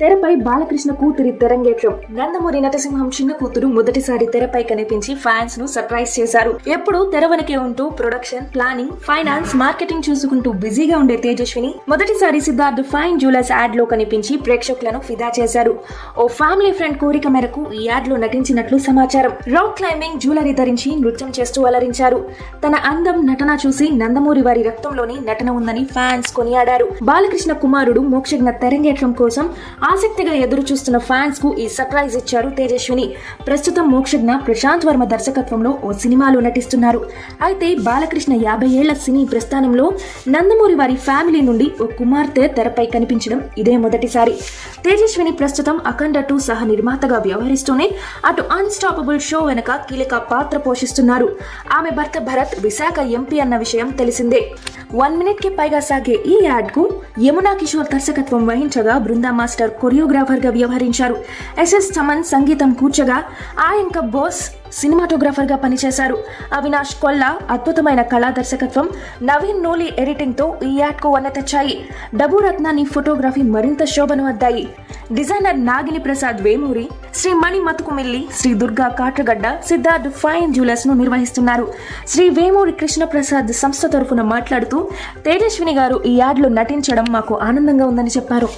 తెరపై బాలకృష్ణ కూతురి తెరంగేట్రం. నందమూరి నటసింహం చిన్న కూతురు మొదటిసారి తెరపై కనిపించి ఫ్యాన్స్ ను సర్ప్రైజ్ చేశారు. ఎప్పుడూ తెర వెనకే ఉంటూ ప్రొడక్షన్, ప్లానింగ్, ఫైనాన్స్, మార్కెటింగ్ చూసుకుంటూ బిజీగా ఉండే తేజస్విని మొదటిసారి సిద్ధార్థ్ ఫైన్ జ్యువెలర్స్ యాడ్ లో కనిపించి ప్రేక్షకులను ఫిదా చేశారు. ఓ ఫ్యామిలీ ఫ్రెండ్ కోరిక మేరకు ఈ యాడ్ లో నటించినట్లు సమాచారం. రాక్ క్లైంబింగ్, జ్యువెలరీ ధరించి నృత్యం చేస్తూ అలరించారు. తన అందం, నటన చూసి నందమూరి వారి రక్తంలోని నటన ఉందని ఫ్యాన్స్ కొనియాడారు. బాలకృష్ణ కుమారుడు మోక్షజ్ఞ తెరంగేట్రం కోసం ఆసక్తిగా ఎదురు చూస్తున్న ఫ్యాన్స్ కు ఈ సర్ప్రైజ్ ఇచ్చారు తేజస్విని. ప్రస్తుతం మోక్షజ్ఞ ప్రశాంత్ వర్మ దర్శకత్వంలో ఓ సినిమాలో నటిస్తున్నారు. అయితే బాలకృష్ణ 50 ఏళ్ల సినీ ప్రస్థానంలో నందమూరి వారి ఫ్యామిలీ నుండి ఓ కుమార్తె తెరపై కనిపించడం ఇదే మొదటిసారి. తేజస్విని ప్రస్తుతం అఖండ 2 సహ నిర్మాతగా వ్యవహరిస్తూనే అటు అన్స్టాపబుల్ షో వెనక కీలక పాత్ర పోషిస్తున్నారు. ఆమె భర్త భరత్ విశాఖ ఎంపీ అన్న విషయం తెలిసిందే. 1 మినిట్ కి పైగా సాగే ఈ యాడ్ కు యమునా కిషోర్ దర్శకత్వం వహించగా బృందా మాస్టర్ కొరియోగ్రాఫర్ గా వ్యవహరించారు. ఎస్ఎస్ తమన్ సంగీతం కూర్చగా ఆయంక బోస్ సినిమాటోగ్రాఫర్ గా పనిచేశారు. అవినాష్ కొల్లా అద్భుతమైన కళా దర్శకత్వం, నవీన్ నోలి ఎడిటింగ్ తో ఈ యాడ్ కు వన్న తెచ్చాయి. డబు రత్నాని ఫోటోగ్రఫీ మరింత శోభను అద్దాయి. డిజైనర్ నాగిని ప్రసాద్ వేమూరి, శ్రీ మణి మతుకుమిల్లి, శ్రీ దుర్గా కాట్రగడ్డ సిద్ధార్థ్ ఫైన్ జ్యువెలర్స్ ను నిర్వహిస్తున్నారు. శ్రీ వేమూరి కృష్ణప్రసాద్ సంస్థ తరఫున మాట్లాడుతూ తేజస్విని గారు ఈ యాడ్ లో నటించడం మాకు ఆనందంగా ఉందని చెప్పారు.